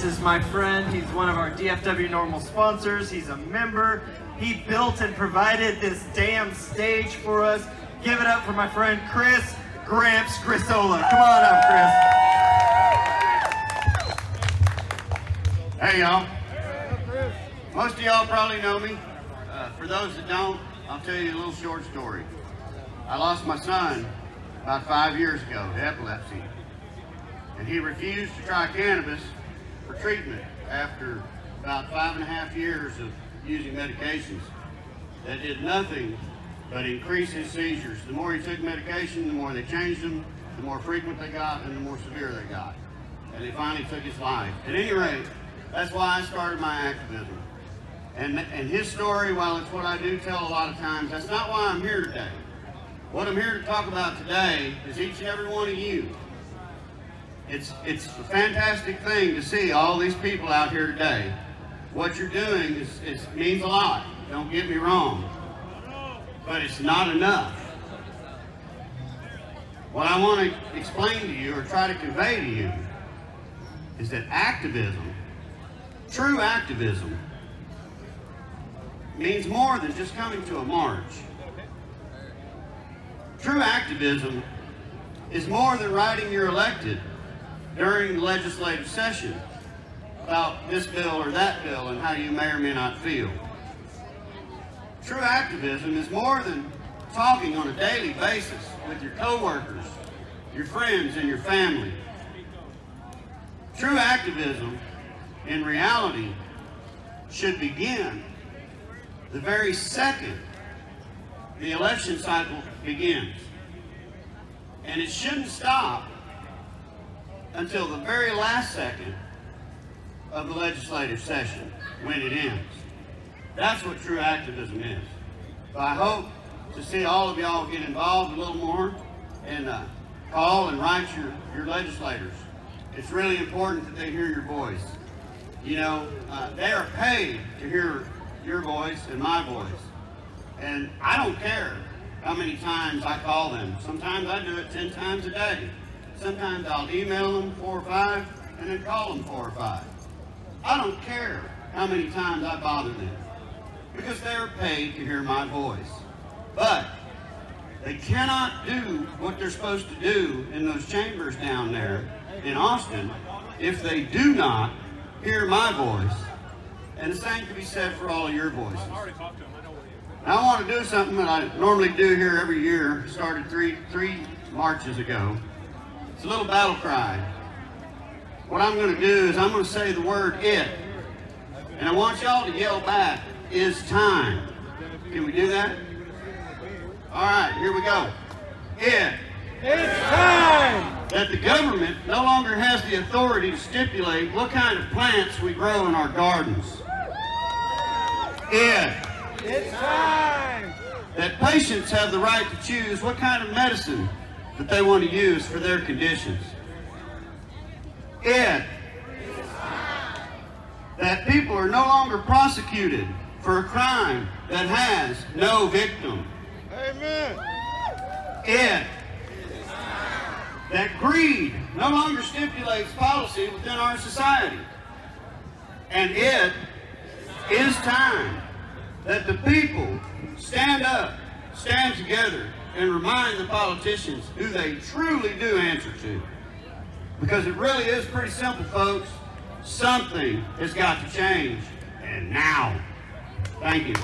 This is my friend. He's one of our DFW Normal sponsors. He's a member. He built and provided this damn stage for us. Give it up for my friend Chris Gramps Grisola. Come on up, Chris. Hey, y'all. Most of y'all probably know me. For those that don't, I'll tell you a little short story. I lost my son about 5 years ago to epilepsy, and he refused to try cannabis for treatment after about 5.5 years of using medications that did nothing but increase his seizures. The more he took medication, the more they changed them, the more frequent they got, and the more severe they got. And they finally took his life. At any rate, that's why I started my activism. And his story, while it's what I do tell a lot of times, that's not why I'm here today. What I'm here to talk about today is each and every one of you. It's a fantastic thing to see all these people out here today. What you're doing means a lot, don't get me wrong, but it's not enough. What I want to explain to you or try to convey to you is that activism, true activism, means more than just coming to a march. True activism is more than writing your elected during the legislative session about this bill or that bill and how you may or may not feel. True activism is more than talking on a daily basis with your coworkers, your friends, and your family. True activism, in reality, should begin the very second the election cycle begins. And it shouldn't stop until the very last second of the legislative session when it ends. That's what true activism is. So I hope to see all of y'all get involved a little more and call and write your legislators. It's really important that they hear your voice. You know, they are paid to hear your voice and my voice. And I don't care how many times I call them. Sometimes I do it 10 times a day. Sometimes I'll email them 4 or 5 and then call them 4 or 5. I don't care how many times I bother them because they're paid to hear my voice. But they cannot do what they're supposed to do in those chambers down there in Austin if they do not hear my voice. And the same can be said for all of your voices. Now, I want to do something that I normally do here every year. Started three marches ago. It's a little battle cry. What I'm going to do is I'm going to say the word "it," and I want y'all to yell back, "It's time." Can we do that? All right, here we go. It's time that the government no longer has the authority to stipulate what kind of plants we grow in our gardens. It's time that patients have the right to choose what kind of medicine that they want to use for their conditions. It's time that people are no longer prosecuted for a crime that has no victim. Amen. It's time that greed no longer stipulates policy within our society. And it is time that the people stand up, stand together, and remind the politicians who they truly do answer to. Because it really is pretty simple, folks. Something has got to change, and now. Thank you.